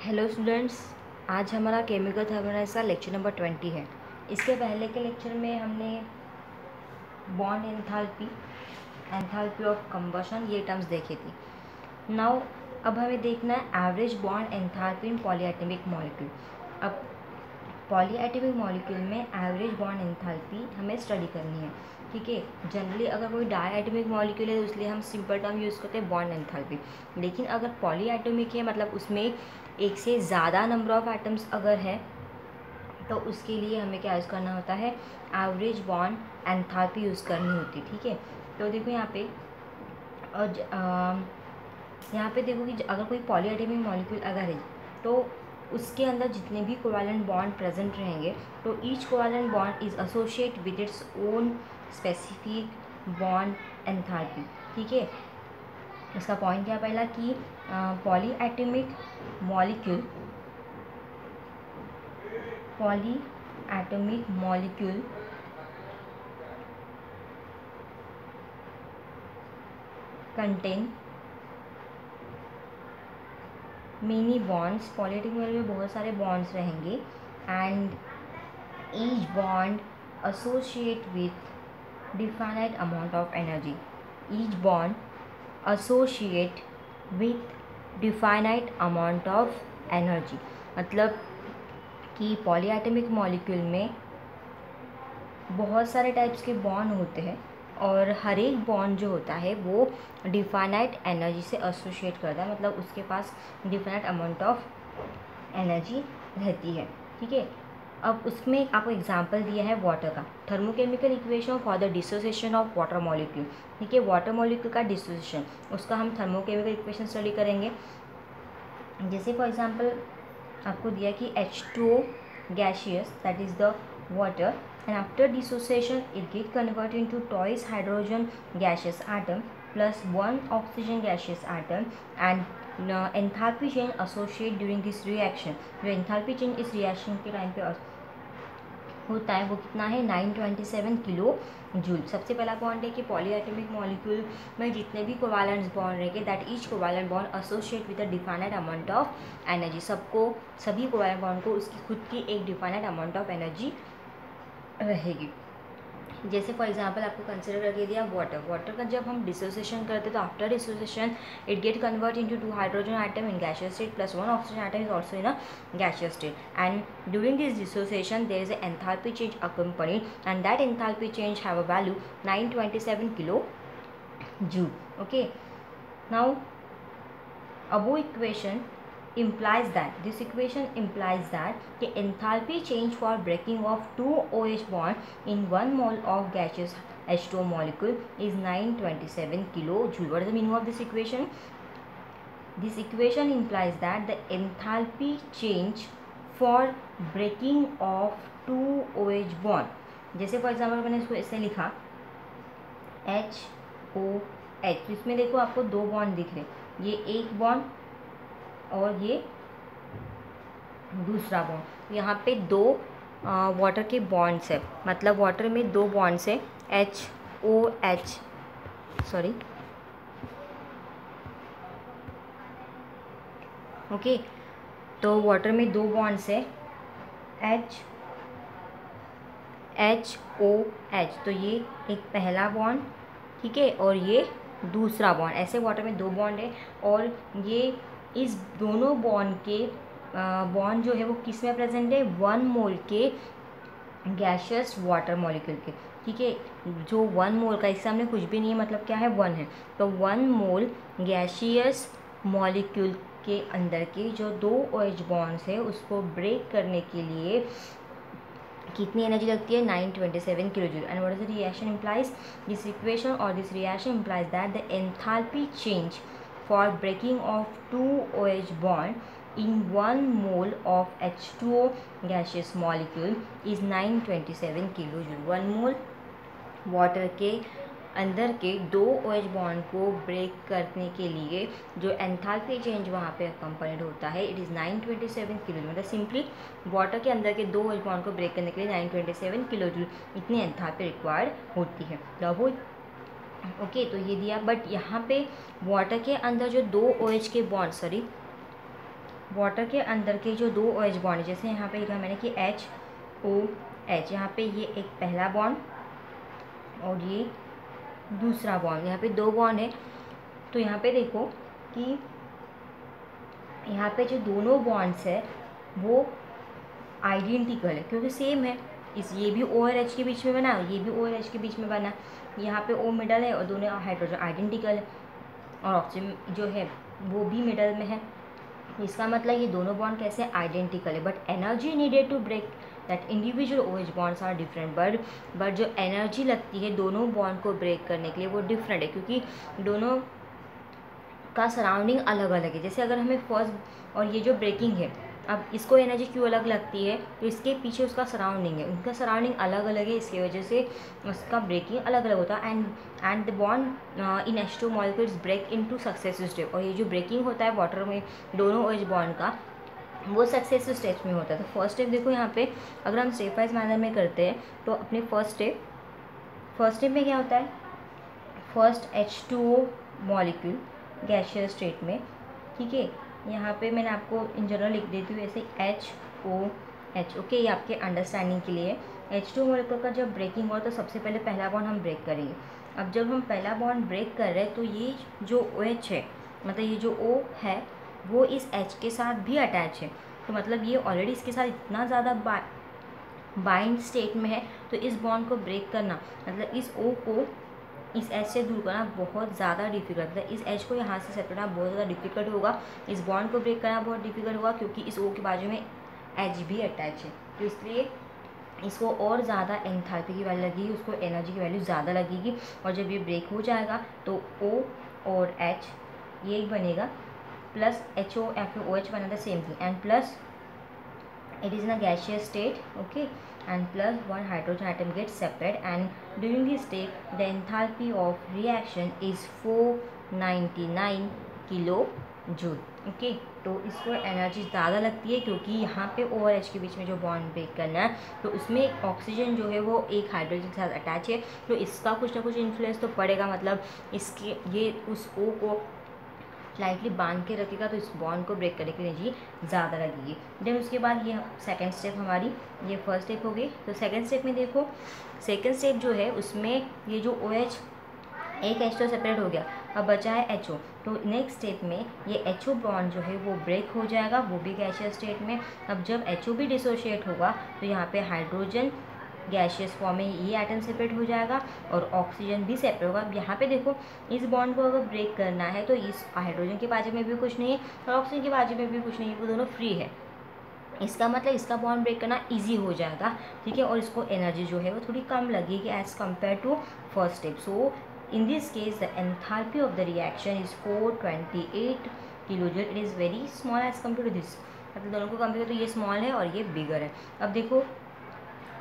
Hello students, आज हमारा chemical thermodynamics का लेक्चर नंबर 20 है। इसके पहले के लेक्चर में हमने bond enthalpy, enthalpy of combustion, ये टर्म्स देखे थी। नाउ अब हमें देखना है एवरेज बॉन्ड एंथैल्पी इन पॉलीएटॉमिक मॉलिक्यूल। अब पॉलीएटॉमिक मॉलिक्यूल में एवरेज बॉन्ड एंथैल्पी हमें स्टडी करनी है, ठीक है। जनरली अगर कोई डायएटॉमिक मॉलिक्यूल है तो इसलिए हम सिंपल टर्म यूज़ करते हैं बॉन्ड एंथैल्पी। लेकिन अगर पॉलीएटॉमिक है, मतलब उसमें एक से ज़्यादा नंबर ऑफ एटम्स अगर है, तो उसके लिए हमें क्या यूज़ करना होता है, एवरेज बॉन्ड एंथैल्पी यूज़ करनी होती है, ठीक है। तो देखो यहाँ पे, और यहाँ पे देखो कि अगर कोई पॉलीएटॉमिक मॉलिक्यूल अगर है तो उसके अंदर जितने भी कोवैलेंट बॉन्ड प्रेजेंट रहेंगे, तो each covalent bond is associate with its own specific bond enthalpy, ठीक है। इसका पॉइंट क्या पहला कि polyatomic molecule contain many bonds. Polyatomic में बहुत सारे बॉन्ड्स रहेंगे and each bond associate with definite amount of energy. Each bond associate with definite amount of energy, मतलब कि पॉलीएटॉमिक मॉलिक्यूल में बहुत सारे टाइप्स के बॉन्ड होते हैं और हर एक बॉन्ड जो होता है वो डिफाइनाइट एनर्जी से एसोसिएट करता है, मतलब उसके पास डिफाइनाइट अमाउंट ऑफ एनर्जी रहती है, ठीक है। अब उसमें आपको एग्जांपल दिया है वाटर का। Thermochemical equation for the dissociation of water molecule, ठीक है। वाटर मॉलिक्यूल का डिसोसिएशन, उसका हम थर्मोकेमिकल इक्वेशन स्टडी करेंगे। जैसे फॉर एग्जांपल आपको दिया कि H2O gaseous, that is the water, and after dissociation it get converted into twice hydrogen gaseous atom plus one oxygen gaseous atom, and enthalpy change associated during this reaction। जो enthalpy change इस reaction के time पे होता है वो कितना है, 927 kilo joule. सबसे पहला पॉइंट है कि पॉलीएटॉमिक मॉलिक्यूल में जितने भी कोवैलेंट बॉन्ड रहेंगे, that each covalent bond associate with a definite amount of energy. सभी कोवैलेंट बॉन्ड को उसकी खुद की एक डिफाइनाइट अमाउंट ऑफ एनर्जी रहेगी। जैसे फॉर एग्जांपल आपको कंसिडर करके दिया वाटर का जब हम डिसोसिएशन करते हैं तो after dissociation it get convert into 2 hydrogen atom in gaseous state plus 1 oxygen atom is also in a gaseous state, and during this dissociation there is an enthalpy change accompanied, and that enthalpy change have a value 927 kilo joule, okay। Now above equation implies that the enthalpy change for breaking of 2 OH bond in 1 mole of gaseous H2O molecule is 927 kilojoule. What is the meaning of this equation? This equation implies that the enthalpy change for breaking of 2 OH bond, जैसे for example मैंने इसको ऐसे लिखा HOH, तो इसमें देखो आपको दो बॉन्ड दिख रहे, ये एक बॉन्ड और ये दूसरा बॉन्ड। यहाँ पे दो वाटर के बॉन्ड्स है, मतलब वाटर में दो बॉन्ड्स है HOH, सॉरी, ओके। तो वाटर में दो बॉन्ड्स है HOH, तो ये एक पहला बॉन्ड, ठीक है, और ये दूसरा बॉन्ड। ऐसे वाटर में दो बॉन्ड है और ये इस दोनों बॉन्ड के बॉन्ड जो है वो किस में प्रेजेंट है, 1 मोल के गैसियस वाटर मॉलिक्यूल के, ठीक है। जो 1 मोल का, इससे हमने कुछ भी नहीं है, मतलब क्या है, 1 है, तो 1 मोल गैसियस मॉलिक्यूल के अंदर के जो 2 OH बॉन्ड्स है उसको ब्रेक करने के लिए कितनी एनर्जी लगती है, 927 kilo joule. And what is the reaction implies, this equation और this reaction implies that the enthalpy change for breaking of 2 OH bond in 1 mole of H2O gaseous molecule is 927 kilojoule। 1 mole water के अंदर के 2 OH bond को break करने के लिए जो enthalpy change वहाँ पे अकम्पनीड होता है, इट इज़ 927 किलो जूल। मतलब सिंपली वाटर के अंदर के 2 OH बॉन्ड को ब्रेक करने के लिए 927 किलो जूल इतनी एंथैल्पी रिक्वायर्ड होती है। तो ओके, तो ये दिया, बट यहाँ पे वाटर के अंदर जो 2 OH के बॉन्ड, सॉरी, वाटर के अंदर के जो दो OH बॉन्ड, जैसे यहाँ पे लिखा मैंने कि HOH, यहाँ पे ये एक पहला बॉन्ड और ये दूसरा बॉन्ड, यहाँ पे दो बॉन्ड है। तो यहाँ पे देखो कि यहाँ पे जो दोनों बॉन्ड्स है वो आइडेंटिकल है क्योंकि सेम है। ये भी O और H के बीच में बना, ये भी O और H के बीच में बना। यहाँ पे O मिडल है और दोनों हाइड्रोजन आइडेंटिकल है और ऑक्सीजन जो है वो भी मिडल में है। इसका मतलब ये दोनों बॉन्ड कैसे आइडेंटिकल है, but energy needed to break that individual OH bonds are different. But जो एनर्जी लगती है दोनों बॉन्ड को ब्रेक करने के लिए वो डिफरेंट है, क्योंकि दोनों का सराउंडिंग अलग अलग है। जैसे अगर हमें फर्स्ट और ये जो ब्रेकिंग है, अब इसको एनर्जी क्यों अलग लगती है, तो इसके पीछे उसका सराउंडिंग है, उनका सराउंडिंग अलग अलग है, इसकी वजह से उसका ब्रेकिंग अलग अलग होता है। And the bond in H2 molecules break into successive step. और ये जो ब्रेकिंग होता है वाटर में दोनों OH बॉन्ड का, वो सक्सेसिव स्टेप में होता है। तो फर्स्ट स्टेप देखो यहाँ पे अगर हम स्टेप वाइज मैनर में करते हैं तो अपने फर्स्ट स्टेप में क्या होता है, first H2O molecule gaseous state में, ठीक है। यहाँ पे मैंने आपको इन जनरल लिख देती हूँ ऐसे HOH, ओके, ये आपके अंडरस्टैंडिंग के लिए। H2 मॉलिक्यूल का जब ब्रेकिंग हो तो सबसे पहले पहला बॉन्ड हम ब्रेक करेंगे। अब जब हम पहला बॉन्ड ब्रेक कर रहे हैं तो ये जो OH है, मतलब ये जो O है वो इस H के साथ भी अटैच है, तो मतलब ये ऑलरेडी इसके साथ इतना ज़्यादा बाइंड स्टेट में है, तो इस बॉन्ड को ब्रेक करना मतलब इस O को इस H से दूर करना बहुत ज़्यादा डिफिकल्ट है। इस H को यहाँ से सेपरेट करना बहुत ज़्यादा डिफिकल्ट होगा, इस बॉन्ड को ब्रेक करना बहुत डिफिकल्ट होगा, क्योंकि इस O के बाजू में H भी अटैच है। तो इसलिए इसको और ज़्यादा एंथैल्पी की वैल्यू लगेगी, उसको एनर्जी की वैल्यू ज़्यादा लगेगी। और जब ये ब्रेक हो जाएगा तो O और H ये एक बनेगा, प्लस HO या फिर OH बना, the same thing, and plus it is in a gaseous state, okay, and plus one hydrogen atom gets separate, and during this state the enthalpy of reaction is 499 kilojoule, okay. तो इसको energy ज़्यादा लगती है क्योंकि यहाँ पे O और H के बीच में जो बॉन्ड ब्रेक करना है, तो उसमें ऑक्सीजन जो है वो एक हाइड्रोजन के साथ अटैच है, तो इसका कुछ ना कुछ इन्फ्लुएंस तो पड़ेगा, मतलब इसके ये उस O को स्लाइटली बांध के रखेगा, तो इस बॉन्ड को ब्रेक करने की एनर्जी ज़्यादा लगेगी। देन उसके बाद ये सेकंड स्टेप हमारी, ये फर्स्ट स्टेप हो गई। तो सेकंड स्टेप में देखो, सेकंड स्टेप जो है उसमें ये जो OH एक H तो सेपरेट हो गया, अब बचा है HO। तो नेक्स्ट स्टेप में ये HO बॉन्ड जो है वो ब्रेक हो जाएगा, वो भी गैसियस स्टेट में। अब जब HO भी डिसोशिएट होगा तो यहाँ पे हाइड्रोजन गैसियस फॉर्म में ये एटम सेपरेट हो जाएगा और ऑक्सीजन भी सेपरेट होगा। अब यहाँ पे देखो इस बॉन्ड को अगर ब्रेक करना है तो इस हाइड्रोजन के बाजू में भी कुछ नहीं है और ऑक्सीजन के बाजू में भी कुछ नहीं है, वो दोनों फ्री है। इसका मतलब इसका बॉन्ड ब्रेक करना इजी हो जाएगा, ठीक है, और इसको एनर्जी जो है वो थोड़ी कम लगेगी as compare to first step. So in this case the enthalpy of the reaction is 428 kilojoule. It is very small as compare to this, मतलब दोनों को कंपेयर तो ये स्मॉल है और ये बिगर है। अब देखो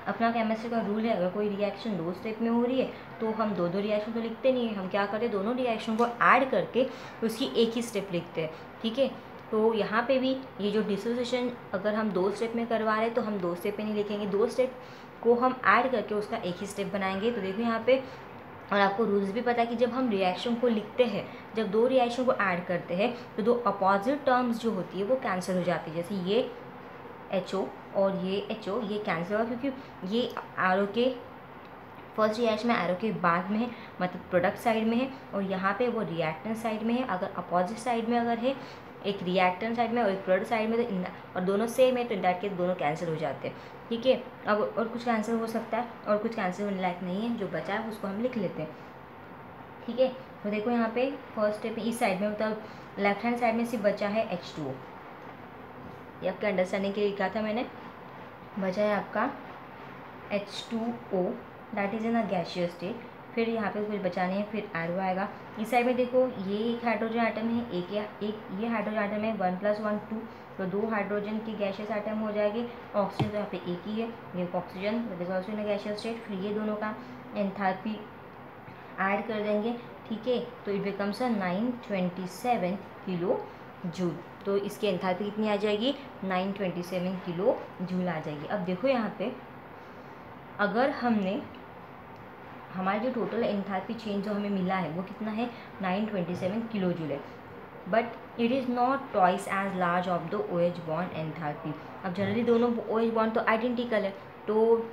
अपना केमिस्ट्री का रूल है, अगर कोई रिएक्शन दो स्टेप में हो रही है तो हम दो रिएक्शन तो लिखते नहीं है, हम क्या करते हैं दोनों रिएक्शन को ऐड करके उसकी एक ही स्टेप लिखते हैं, ठीक है। तो यहाँ पे भी ये जो डिसोसिएशन अगर हम दो स्टेप में करवा रहे हैं तो हम दो स्टेप में नहीं लिखेंगे, दो स्टेप को हम ऐड करके उसका एक ही स्टेप बनाएंगे। तो देखो यहाँ पे, और आपको रूल्स भी पता है कि जब हम रिएक्शन को लिखते हैं, जब दो रिएक्शन को ऐड करते हैं तो दो अपोजिट टर्म्स जो होती है वो कैंसिल हो जाती है। जैसे ये HO और ये HO ये कैंसिल होगा क्योंकि ये एरो के फर्स्ट रिएक्शन में एरो के बाद में है, मतलब प्रोडक्ट साइड में है, और यहाँ पे वो रिएक्टेंट साइड में है। अगर अपोजिट साइड में अगर है, एक रिएक्टेंट साइड में और एक प्रोडक्ट साइड में, तो और दोनों सेम है तो इन दैट केस दोनों कैंसिल हो जाते हैं, ठीक है। अब और कुछ कैंसिल हो सकता है और कुछ कैंसिल होने लायक नहीं है, जो बचा है उसको हम लिख लेते हैं, ठीक है। तो देखो यहाँ पे फर्स्ट स्टेप इस साइड में, मतलब लेफ्ट हैंड साइड में सिर्फ बचा है H2O, ये आपके अंडरस्टैंडिंग के लिए लिखा था मैंने। बचा है आपका H2O that is in a gaseous state. फिर यहाँ पे कुछ बचाने हैं, फिर एरो आएगा। इस साइड में देखो ये एक हाइड्रोजन आइटम है, एक ये हाइड्रोजन आइटम है, 1 + 1 2, तो दो हाइड्रोजन की गैसियस आइटम हो जाएगी। ऑक्सीजन तो यहाँ पे एक ही है, ये oxygen that is also in a gaseous state. फिर ये दोनों का एंथैल्पी ऐड कर देंगे, ठीक है, तो इट बिकम्स 927 किलो जूल। तो इसकी एंथैल्पी कितनी आ जाएगी, 927 किलो जूल आ जाएगी। अब देखो यहाँ पे अगर हमने हमारी जो टोटल एंथैल्पी चेंज जो हमें मिला है वो कितना है, 927 किलो जूल है। But it is not twice as large of the OH bond enthalpy. अब जनरली दोनों OH बॉन्ड तो आइडेंटिकल है, तो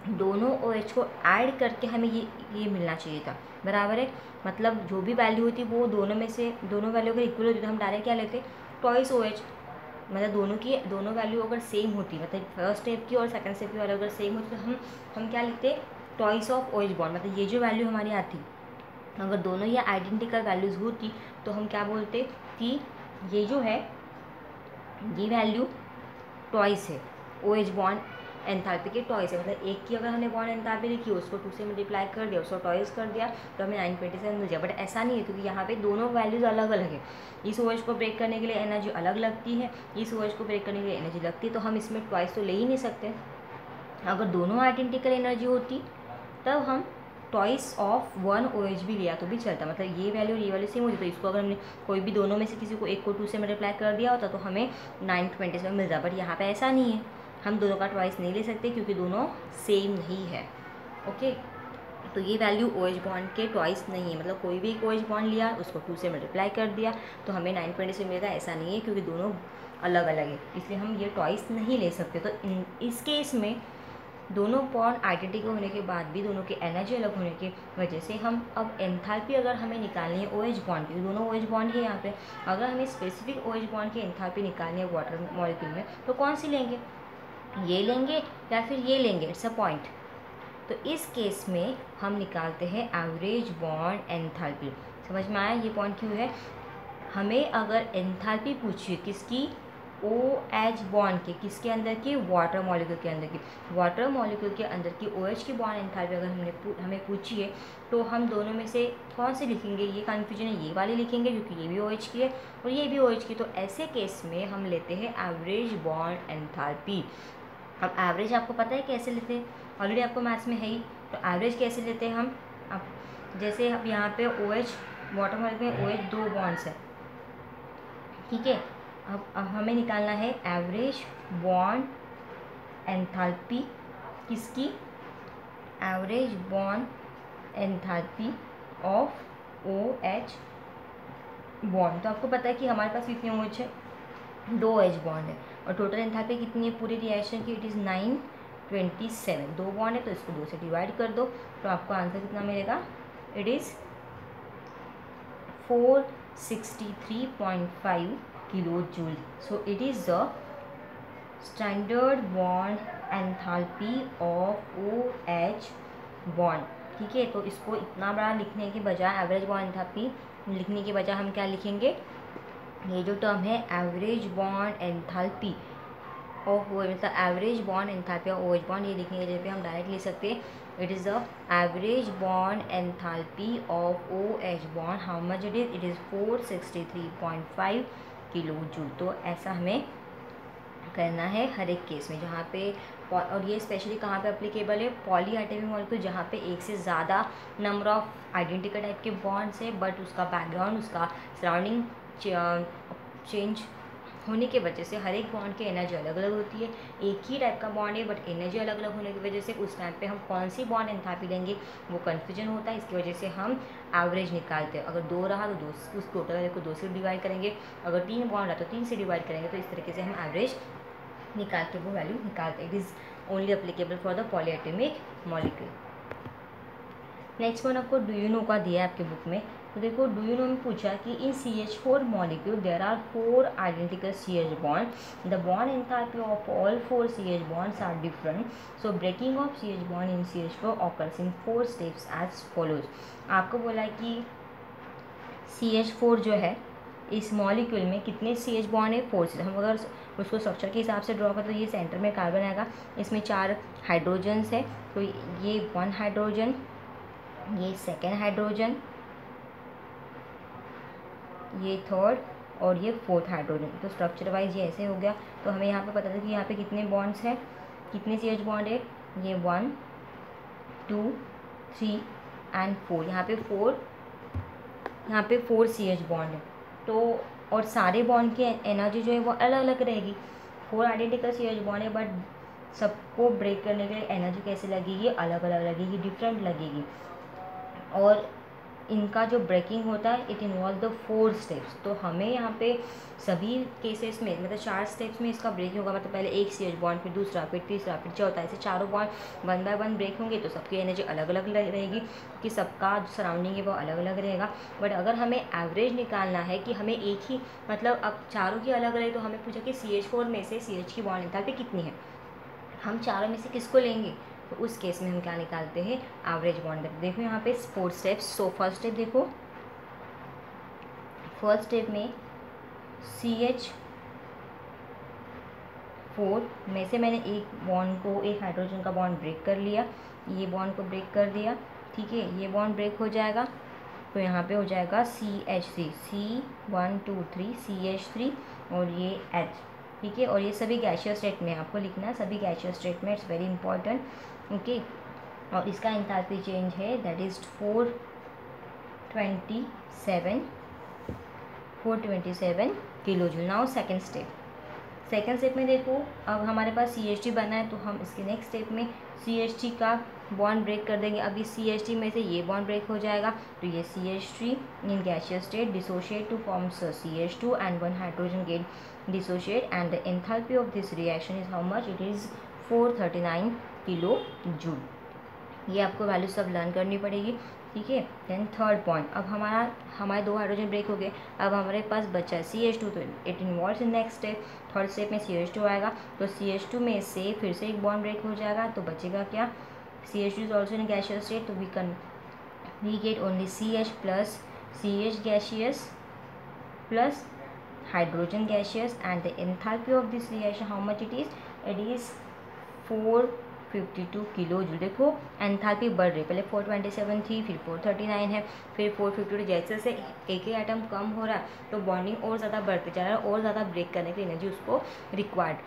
दोनों OH को ऐड करके हमें ये मिलना चाहिए था, बराबर है। मतलब जो भी वैल्यू होती वो दोनों में से, दोनों वैल्यू अगर इक्वल होती तो हम डायरेक्ट क्या लेते, ट्वाइस OH। मतलब दोनों वैल्यू अगर सेम होती, मतलब फर्स्ट स्टेप की और सेकंड स्टेप की वैल्यू अगर सेम होती तो हम क्या लिखते, ट्वाइस ऑफ OH बॉन्ड। मतलब ये जो वैल्यू हमारी आती, अगर दोनों ये आइडेंटिकल वैल्यूज़ होती तो हम क्या बोलते कि ये जो है ये वैल्यू ट्वाइस है, OH बॉन्ड एंथैल्पी के ट्वाइस है। मतलब एक की अगर हमने बॉन्ड एंथैल्पी लिखी, उसको 2 से मल्टीप्लाई कर दिया, उसको ट्वाइस कर दिया तो हमें 927 मिल जाए। बट ऐसा नहीं है, क्योंकि यहाँ पे दोनों वैल्यूज़ अलग अलग है। इस OH को ब्रेक करने के लिए एनर्जी अलग लगती है, इस OH को ब्रेक करने के लिए एनर्जी लगती है, तो हम इसमें ट्वाइस तो ले ही नहीं सकते। अगर दोनों आइडेंटिकल एनर्जी होती तब हम ट्वाइस ऑफ 1 OH भी लिया तो भी चलता। मतलब ये वैल्यू और ये वैल्यू सेम होती, तो इसको अगर हमने कोई भी दोनों में से किसी को एक को 2 से मल्टीप्लाई कर दिया होता तो हमें 927 मिल जाता। बट यहाँ पे ऐसा नहीं है, हम दोनों का ट्वाइस नहीं ले सकते क्योंकि दोनों सेम नहीं है। ओके, तो ये वैल्यू OH बॉन्ड के ट्वाइस नहीं है। मतलब कोई भी एक OH बॉन्ड लिया, उसको 2 से मल्टीप्लाई कर दिया तो हमें 927 मिलेगा, ऐसा नहीं है, क्योंकि दोनों अलग अलग है, इसलिए हम ये ट्वाइस नहीं ले सकते। तो इस केस में दोनों बॉन्ड आइडेंटिकल होने के बाद भी दोनों की एनर्जी अलग होने की वजह से हम अब एंथैल्पी अगर हमें निकालनी है OH बॉन्ड की, दोनों OH बॉन्ड है यहाँ पे, अगर हमें स्पेसिफिक OH बॉन्ड की एंथैल्पी निकालनी है वाटर मॉलिक्यूल में तो कौन सी लेंगे, ये लेंगे या फिर ये लेंगे, इट्स अ पॉइंट। तो इस केस में हम निकालते हैं एवरेज बॉन्ड एंथैल्पी। समझ में आया ये पॉइंट क्यों है। हमें अगर एंथैल्पी पूछिए किसकी, OH बॉन्ड के, किसके अंदर की, वाटर मॉलिक्यूल के अंदर की, वाटर मॉलिक्यूल के अंदर की OH की बॉन्ड एंथैल्पी अगर हमें पूछी है तो हम दोनों में से कौन से लिखेंगे, ये कन्फ्यूजन है, ये वाली लिखेंगे क्योंकि ये भी OH की है और ये भी OH की। तो ऐसे केस में हम लेते हैं एवरेज बॉन्ड एंथैल्पी। अब एवरेज आपको पता है कैसे लेते हैं, ऑलरेडी आपको मैथ्स में है ही। तो एवरेज कैसे लेते हैं हम, अब जैसे अब यहाँ पे OH वाटर मॉलिक्यूल में OH 2 बॉन्ड्स है, ठीक है। अब हमें निकालना है एवरेज बॉन्ड एंथैल्पी किसकी, average bond enthalpy of OH bond. तो आपको पता है कि हमारे पास कितने OH है, 2 OH बॉन्ड है और टोटल एंथैल्पी कितनी है पूरी रिएक्शन की, इट इज़ 927। 2 बॉन्ड है तो इसको 2 से डिवाइड कर दो तो आपको आंसर कितना मिलेगा, it is 463.5 kilo joule. So it is the standard bond enthalpy of OH bond, ठीक है। तो इसको इतना बड़ा लिखने के बजाय, एवरेज बॉन्ड एंथैल्पी लिखने के बजाय हम क्या लिखेंगे, ये जो टर्म है एवरेज बॉन्ड एंथैल्पी ऑफ, मतलब average bond enthalpy of OH bond, ये लिखने के जगह पे हम डायरेक्ट लिख सकते हैं it is the average bond enthalpy of OH bond, how much it is 463.5 kilo joule. तो ऐसा हमें करना है हर एक केस में जहाँ पे, और ये स्पेशली कहाँ पे अप्लीकेबल है, पॉली एटॉमिक मॉलिक्यूल जहाँ पे एक से ज़्यादा नंबर ऑफ आइडेंटिकल टाइप के बॉन्ड्स है बट उसका बैकग्राउंड, उसका सराउंडिंग चेंज होने की वजह से हर एक बॉन्ड की एनर्जी अलग अलग होती है। एक ही टाइप का बॉन्ड है बट एनर्जी अलग अलग होने की वजह से उस टाइम पे हम कौन सी बॉन्ड एंथैल्पी लेंगे वो कन्फ्यूजन होता है। इसकी वजह से हम एवरेज निकालते हैं। अगर 2 रहा तो 2, उस टोटल वैल्यू को 2 से डिवाइड करेंगे, अगर 3 बॉन्ड रहा तो 3 से डिवाइड करेंगे। तो इस तरीके से हम एवरेज निकाल के वो वैल्यू निकालते हैं। It is only applicable for the polyatomic molecule. Next one आपको डू यू नो का दिया है आपके बुक में। तो देखो डू यू नो में पूछा कि in CH4 molecule there are 4 identical CH bond, the bond enthalpy of all 4 CH bonds are different, so breaking of CH bond in CH4 occurs in 4 steps as follows. आपको बोला कि CH4 जो है इस molecule में कितने CH bond है, 4 से। हम अगर उसको स्ट्रक्चर के हिसाब से ड्रॉ करें तो ये सेंटर में कार्बन आएगा, इसमें 4 हाइड्रोजन्स है, तो ये 1 हाइड्रोजन, ये 2nd हाइड्रोजन, ये 3rd और ये 4th हाइड्रोजन। तो स्ट्रक्चर वाइज ये ऐसे हो गया। तो हमें यहाँ पे पता था कि यहाँ पे कितने बॉन्ड्स हैं, कितने CH बॉन्ड है, ये 1 2 3 एंड 4। यहाँ पे 4 CH बॉन्ड है। तो और सारे बॉन्ड की एनर्जी जो है वो अलग अलग रहेगी। 4 आइडेंटिकल CH बॉन्ड है बट सबको ब्रेक करने के लिए एनर्जी कैसे लगेगी, अलग अलग लगेगी, डिफरेंट लगेगी। और इनका जो ब्रेकिंग होता है इट इन्वॉल्व द 4 स्टेप्स। तो हमें यहाँ पे सभी केसेस में मतलब 4 स्टेप्स में इसका ब्रेक होगा। मतलब पहले एक CH बॉन्ड, फिर दूसरा, फिर तीसरा, फिर चौथा, ऐसे चारों बॉन्ड 1 बाय 1 ब्रेक होंगे। तो सबकी एनर्जी अलग अलग रहेगी क्योंकि सबका जो सराउंडिंग है वो अलग अलग रहेगा। बट अगर हमें एवरेज निकालना है कि हमें एक ही मतलब अब चारों की अलग रहे, तो हमें पूछा कि CH4 में से CH की बॉन्ड एंथैल्पी कितनी है, हम चारों में से किसको लेंगे। तो उस केस में हम क्या निकालते हैं, एवरेज बॉन्ड। देखो यहाँ पे 4 स्टेप्स। सो फर्स्ट स्टेप देखो, फर्स्ट स्टेप में CH4 में से मैंने एक बॉन्ड को, एक हाइड्रोजन का बॉन्ड ब्रेक कर लिया, ये बॉन्ड को ब्रेक कर दिया, ठीक है। ये बॉन्ड ब्रेक हो जाएगा तो यहाँ पे हो जाएगा CH3, C1 2 3 CH3 और ये H, ठीक है। और ये सभी गैसियस स्टेट में आपको लिखना है, सभी गैसियस स्टेट में, इट्स वेरी इंपॉर्टेंट, ओके। और इसका एंथैल्पी चेंज है that is 427 kilo joule. Now second step में देखो, अब हमारे पास CH3 बना है तो हम इसके नेक्स्ट स्टेप में CH3 का बॉन्ड ब्रेक कर देंगे। अभी CH3 में से ये बॉन्ड ब्रेक हो जाएगा तो ये CH3 in gaseous state dissociate to forms CH2 and 1 hydrogen get dissociate and the enthalpy of this reaction is how much, it is 439 kilo joule. ये आपको वैल्यू सब लर्न करनी पड़ेगी, ठीक है। देन थर्ड पॉइंट, अब हमारे 2 हाइड्रोजन ब्रेक हो गए, अब हमारे पास बचा है CH2, तो it involves in next step. Third step में CH2 आएगा तो CH2 में से फिर से एक बॉन्ड ब्रेक हो जाएगा तो बचेगा क्या, CH2 is also in gaseous state, तो we get only CH plus CH gaseous plus hydrogen gaseous and the enthalpy of this reaction how much it is 452 kilo joule. देखो एंथैल्पी बढ़ रही है, पहले 427 थी, फिर 439 है, फिर 452। जैसे जैसे एक ही आइटम कम हो रहा है तो बॉन्डिंग और ज़्यादा बढ़ते जा रहा है, और ज़्यादा ब्रेक करने की एनर्जी उसको रिक्वायर्ड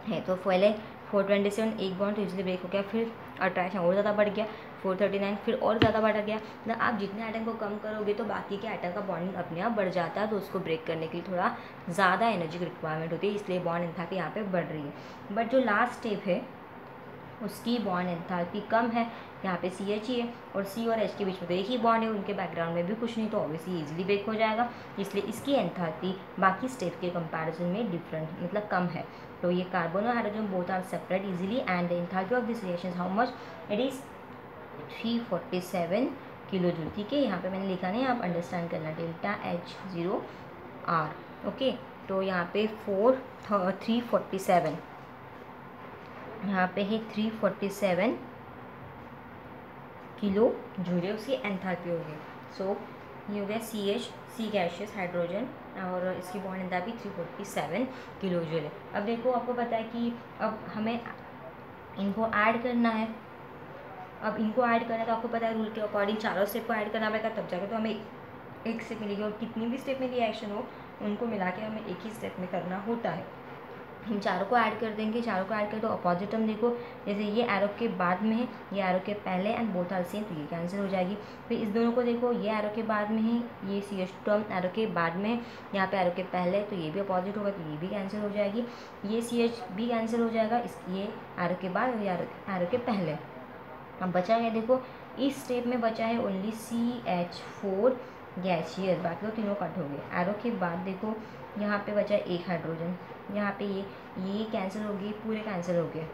है। तो पहले 427 एक बॉन्ड तो इजीली ब्रेक हो गया, फिर अट्रैक्शन और ज़्यादा बढ़ गया, 439 फिर और ज़्यादा बढ़ गया। मतलब आप जितने आइटम को कम करोगे तो बाकी के आइटम का बॉन्डिंग अपने आप बढ़ जाता है, तो उसको ब्रेक करने के लिए थोड़ा ज़्यादा एनर्जी की रिक्वायरमेंट होती है, इसलिए बॉन्ड एंथैल्पी यहाँ पे बढ़ रही है। बट जो लास्ट स्टेप है उसकी बॉन्ड एंथैल्पी कम है, यहाँ पे CH ही है और C और H के बीच में तो एक ही बॉन्ड है, उनके बैकग्राउंड में भी कुछ नहीं, तो ऑब्वियसली इजीली ब्रेक हो जाएगा, इसलिए इसकी एंथैल्पी बाकी स्टेप के कंपैरिजन में डिफरेंट मतलब कम है। तो ये कार्बन और hydrogen both are separate easily and the enthalpy of this reaction how much, it is 347 kilo joule, ठीक है। यहाँ पे मैंने लिखा नहीं, आप अंडरस्टैंड करना, डेल्टा H0R, ओके। तो यहाँ पे 347 यहाँ पे है 347 किलो जूल उसकी एंथैल्पी होगी। सो ये हो गया C गैसियस हाइड्रोजन और इसकी बॉन्ड एंथैल्पी 347 किलो जूल है। अब देखो आपको पता है कि अब हमें इनको ऐड करना है, अब इनको ऐड करना है तो आपको पता है रूल के अकॉर्डिंग चारों स्टेप को ऐड करना पड़ेगा, तब जाकर तो हमें एक स्टेप मिलेगी। और कितनी भी स्टेप में रिएक्शन हो उनको मिला के हमें एक ही स्टेप में करना होता है। हम चारों को ऐड कर देंगे, चारों को ऐड कर तो अपोजिट टर्म देखो, जैसे ये एरो के बाद में है, ये एरो के पहले एंड बोथ आर सेम, तो ये कैंसिल हो जाएगी। फिर इस दोनों को देखो, ये एरो के बाद में है, ये CH टर्म एरो के बाद में है, यहाँ पे एरो के पहले, तो ये भी अपोजिट होगा तो ये भी कैंसिल हो जाएगी, ये CH भी कैंसिल हो जाएगा, ये एरो के बाद और ये एरो के पहले। अब बचा है देखो, इस स्टेप में बचा है ओनली CH4 गैसियस, बाकी तो तीनों कट हो गए। एरो के बाद देखो यहाँ पे बचा है एक हाइड्रोजन, यहाँ पे ये कैंसिल हो गई, पूरे कैंसिल हो गए,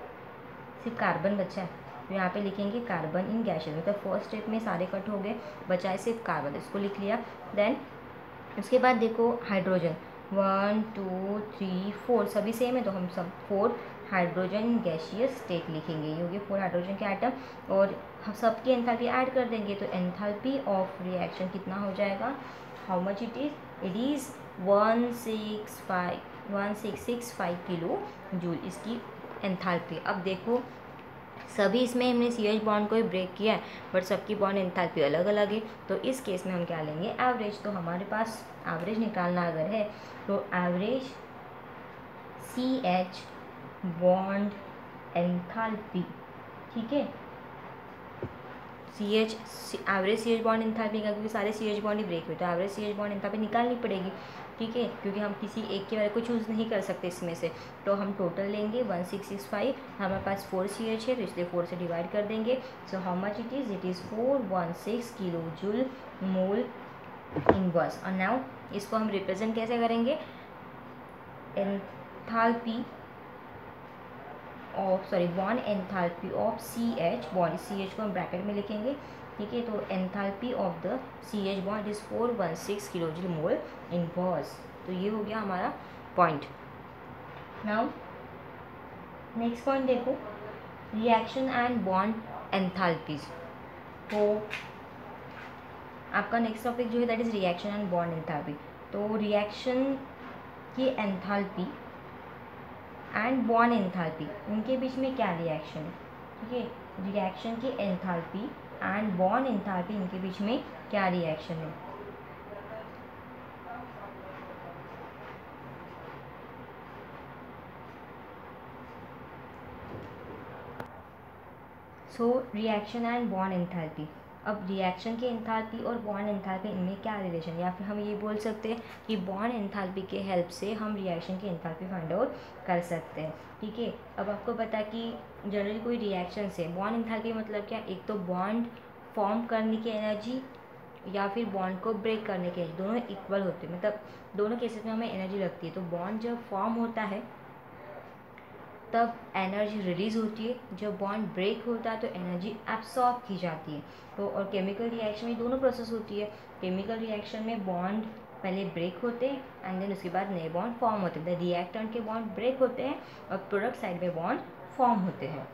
सिर्फ कार्बन बचा है, तो यहाँ पे लिखेंगे कार्बन इन गैसियस, मतलब फर्स्ट स्टेप में सारे कट हो गए, बचा है सिर्फ कार्बन, इसको लिख लिया। देन उसके बाद देखो हाइड्रोजन 1 2 3 4 सभी सेम है, तो हम सब 4 हाइड्रोजन गैसियस स्टेट लिखेंगे, ये होगी 4 हाइड्रोजन के आइटम, और हम सबकी एंथैल्पी ऐड कर देंगे तो एंथैल्पी ऑफ रिएक्शन कितना हो जाएगा, how much it is 1665 kilo joule इसकी एंथैल्पी। अब देखो सभी इसमें हमने CH बॉन्ड को ही ब्रेक किया है, बट सबकी बॉन्ड एंथैल्पी अलग अलग है, तो इस केस में हम क्या लेंगे, एवरेज। तो हमारे पास एवरेज निकालना अगर है तो एवरेज CH बॉन्ड एंथैल्पी, ठीक है, CH average CH bond enthalpy का, क्योंकि सारे CH बॉन्ड ही ब्रेक हुए तो एवरेज CH बॉन्ड एंथैल्पी निकालनी पड़ेगी, ठीक है, क्योंकि हम किसी एक के वैल्यू को चूज़ नहीं कर सकते इसमें से। तो हम टोटल लेंगे 1665, हमारे पास 4 CH है तो इसलिए 4 से डिवाइड कर देंगे। So how much it is 416 kilo joule mole inverse. और नाउ इसको हम रिप्रेजेंट कैसे करेंगे, enthalpy of bond enthalpy of CH bond, CH को हम ब्रैकेट में लिखेंगे, ठीक है। तो enthalpy of the CH bond is 416 kilo joule mole inverse. तो ये हो गया हमारा पॉइंट। नाउ नेक्स्ट पॉइंट देखो, रिएक्शन एंड बॉन्ड एंथैल्पीज। तो आपका नेक्स्ट टॉपिक जो है that is reaction and bond enthalpy. तो रिएक्शन की एंथैल्पी एंड बॉन्ड एंथैल्पी, उनके बीच में क्या रिएक्शन है, ठीक है। रिएक्शन की एंथैल्पी एंड बॉन्ड एंथैल्पी, इनके बीच में क्या रिएक्शन है। So reaction and bond enthalpy. अब रिएक्शन की एंथैल्पी और बॉन्ड एंथैल्पी, इनमें क्या रिलेशन है, या फिर हम ये बोल सकते हैं कि बॉन्ड एंथैल्पी के हेल्प से हम रिएक्शन की एंथैल्पी फाइंड आउट कर सकते हैं, ठीक है। अब आपको पता है कि जनरली कोई रिएक्शन से बॉन्ड एंथैल्पी मतलब क्या, एक तो बॉन्ड फॉर्म करने की एनर्जी या फिर बॉन्ड को ब्रेक करने की एनर्जी, दोनों इक्वल होते हैं, मतलब दोनों केसेस में हमें एनर्जी लगती है। तो बॉन्ड जब फॉर्म होता है तब एनर्जी रिलीज़ होती है, जब बॉन्ड ब्रेक होता है तो एनर्जी एब्सॉर्ब की जाती है। तो और केमिकल रिएक्शन में दोनों प्रोसेस होती है। केमिकल रिएक्शन में बॉन्ड पहले ब्रेक होते हैं एंड देन उसके बाद नए बॉन्ड फॉर्म होते हैं। रिएक्टेंट के बॉन्ड ब्रेक होते हैं और प्रोडक्ट साइड में बॉन्ड फॉर्म होते हैं,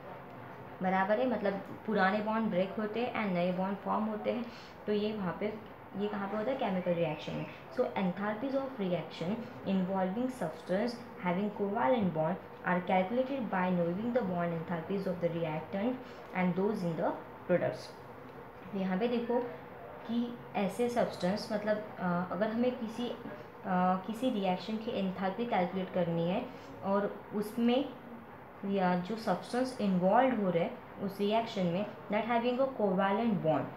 बराबर है। मतलब पुराने बॉन्ड ब्रेक होते हैं एंड नए बॉन्ड फॉर्म होते हैं। तो ये वहाँ पे, ये कहाँ पे होता है, केमिकल रिएक्शन में। So enthalpies of reaction involving substance having covalent bond are calculated by knowing the bond enthalpies of the reactant and those in the products। यहाँ पे देखो कि ऐसे सब्सटेंस, मतलब अगर हमें किसी रिएक्शन की एंथैल्पी कैलकुलेट करनी है और उसमें या जो सब्सटेंस इन्वॉल्व हो रहे हैं उस रिएक्शन में that having a covalent bond,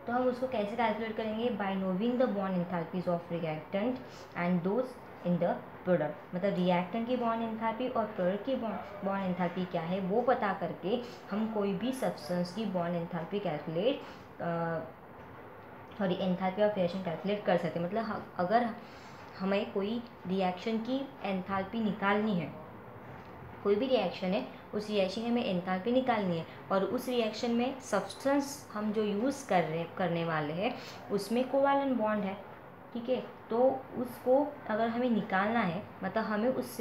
तो हम उसको कैसे कैलकुलेट करेंगे, by knowing the bond enthalpies of reactant and those in the product. मतलब रिएक्टेंट की बॉन्ड एंथैल्पी और प्रोडक्ट की बॉन्ड एंथैल्पी क्या है वो पता करके हम कोई भी सब्सटेंस की bond enthalpy calculate sorry enthalpy of reaction calculate कर सकते हैं। मतलब अगर हमें कोई रिएक्शन की एंथैल्पी निकालनी है, कोई भी रिएक्शन है उस रिएक्शन में हमें एंथैल्पी निकालनी है और उस रिएक्शन में सब्सटेंस हम जो यूज़ करने वाले हैं उसमें कोवैलेंट बॉन्ड है, ठीक है। तो उसको अगर हमें निकालना है, मतलब हमें उस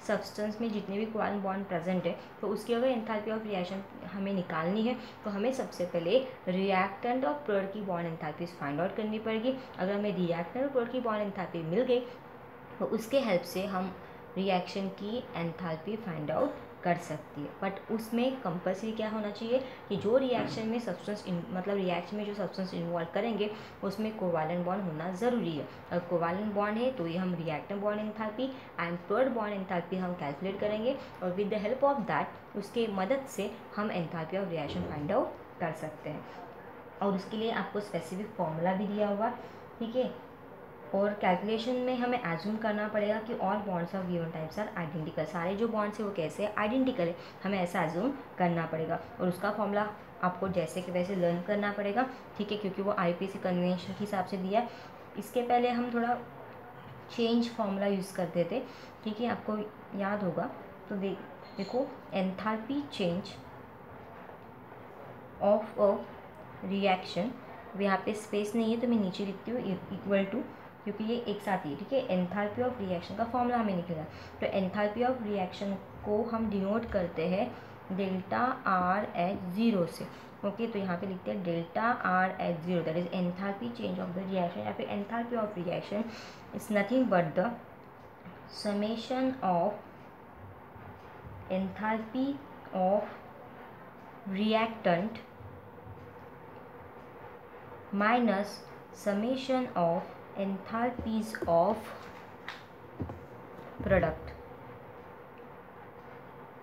सब्सटेंस में जितने भी कोवैलेंट बॉन्ड प्रेजेंट है तो उसकी अगर एंथैल्पी ऑफ रिएक्शन हमें निकालनी है तो हमें सबसे पहले रिएक्टेंट और प्रोडक्ट की बॉन्ड एंथैल्पी फाइंड आउट करनी पड़ेगी। अगर हमें रिएक्टेंट और प्रोडक्ट की बॉन्ड एंथैल्पी मिल गई तो उसके हेल्प से हम रिएक्शन की एंथैल्पी फाइंड आउट कर सकती है। बट उसमें कंपल्सरी क्या होना चाहिए कि जो रिएक्शन में सब्सटेंस मतलब रिएक्शन में जो सब्सटेंस इन्वॉल्व करेंगे उसमें कोवैलेंट बॉन्ड होना ज़रूरी है। अगर कोवैलेंट बॉन्ड है तो ये हम reactant bond enthalpy and product bond enthalpy हम कैलकुलेट करेंगे और with the help of that उसके मदद से हम enthalpy of reaction find out कर सकते हैं। और उसके लिए आपको स्पेसिफिक फॉर्मूला भी दिया हुआ, ठीक है। और कैलकुलेशन में हमें एज्यूम करना पड़ेगा कि all bonds of given types are identical, सारे जो बॉन्ड्स है वो कैसे आइडेंटिकल है, हमें ऐसा एज्यूम करना पड़ेगा। और उसका फॉर्मूला आपको जैसे कि वैसे लर्न करना पड़ेगा, ठीक है, क्योंकि वो आईपीसी कन्वेंशन के हिसाब से दिया है। इसके पहले हम थोड़ा चेंज फॉर्मूला यूज़ करते थे, ठीक है, आपको याद होगा। तो देखो enthalpy change of a reaction, यहाँ पे स्पेस नहीं है तो मैं नीचे लिखती हूँ इक्वल टू, क्योंकि ये एक साथ ही, ठीक है। एंथैल्पी ऑफ रिएक्शन का फॉर्मूला हमें निकलेगा, तो एंथैल्पी ऑफ रिएक्शन को हम डिनोट करते हैं डेल्टा आर एच ज़ीरो से, ओके। तो यहाँ पे लिखते हैं delta R H zero, that is enthalpy change of the reaction, या फिर enthalpy of reaction is nothing but the summation of enthalpy of reactant minus summation of enthalpies of product,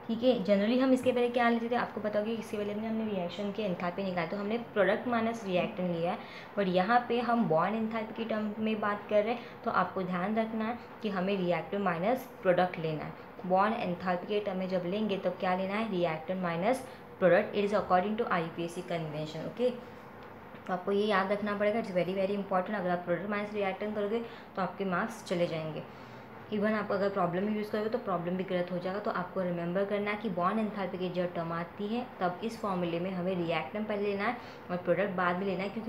ठीक है। जनरली हम इसके पहले क्या लेते थे, आपको पता होगा कि इसके पहले हमने रिएक्शन के एंथैल्पी निकाली तो हमने प्रोडक्ट माइनस रिएक्टेंट लिया है, बट यहाँ पे हम बॉन्ड एंथैल्पी की टर्म में बात कर रहे हैं, तो आपको ध्यान रखना है कि हमें रिएक्टेंट माइनस प्रोडक्ट लेना है। बॉन्ड एंथैल्पी के टर्म में जब लेंगे तब क्या लेना है, reactant minus product. It is according to IUPAC convention. Okay, तो आपको ये याद रखना पड़ेगा, इट्स वेरी वेरी इंपॉर्टेंट। अगर आप प्रोडक्ट माइनस रिएक्टेंट करोगे तो आपके मार्क्स चले जाएंगे। इवन आप अगर प्रॉब्लम भी यूज़ करोगे तो प्रॉब्लम भी गलत हो जाएगा। तो आपको रिमेंबर करना है कि बॉन्ड एंथैल्पी की जब टर्म आती है तब इस फॉर्मूले में हमें रिएक्टेंट पहले लेना है और प्रोडक्ट बाद में लेना है, क्योंकि